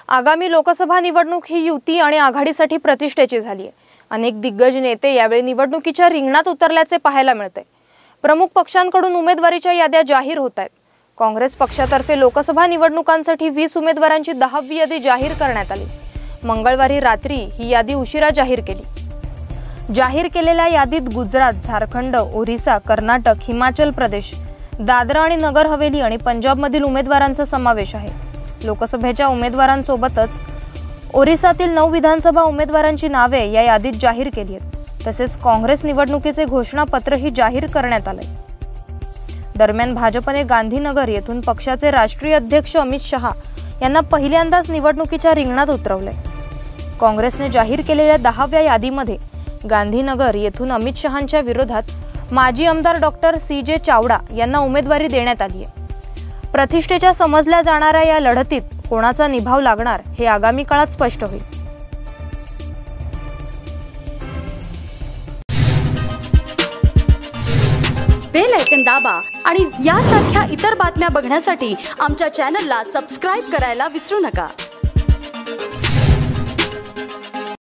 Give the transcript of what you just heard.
आगामी लोकसभा निवडणूक ही युती आणि आघाडीसाठी प्रतिष्ठेची झाली आहे। अनेक दिग्गज नेते यावेळी निवडणुकीच्या रिंगणात उतरल्याचे पाहायला मिळते। प्रमुख पक्षांकडून उमेदवारीच्या याद्या जाहीर होत आहेत। काँग्रेस पक्षातर्फे लोकसभा निवडणुकांसाठी 20 उमेदवारांची 10वी यादी जाहीर करण्यात आली। मंगळवारी रात्री ही यादी उशिरा जाहीर केली। जाहीर केलेल्या यादीत गुजरात, झारखंड, ओरिसा, कर्नाटक, हिमाचल प्रदेश, दादरा आणि नगर हवेली आणि पंजाबमधील उमेदवारांचा समावेश आहे। लोकसभेच्या उमेदवारांसोबतच ओरिसातील 9 विधानसभा उमेदवारांची नावे या यादीत जाहीर केली आहेत। तसेच काँग्रेस निवडणुकीचे घोषणापत्रही जाहीर करण्यात आले। दरम्यान भाजपने गांधीनगर येथून पक्षाचे राष्ट्रीय अध्यक्ष अमित शहा यांना पहिल्यांदाच निवडणुकीच्या रिंगणात उतरवले। काँग्रेसने जाहीर केलेल्या 10व्या यादीमध्ये गांधीनगर येथून अमित शहांच्या विरोधात माजी आमदार डॉक्टर CJ चावडा यांना उमेदवारी देण्यात आली आहे। प्रतिष्ठेच्या समजल्या जाणाऱ्या या लढतीत कोणाचा निभाव लागणार हे आगामी काळात स्पष्ट होईल। बेल आयकॉन दाबा आणि यासारख्या इतर बातम्या बघण्यासाठी आमच्या चॅनलला सबस्क्राइब करायला विसरू नका।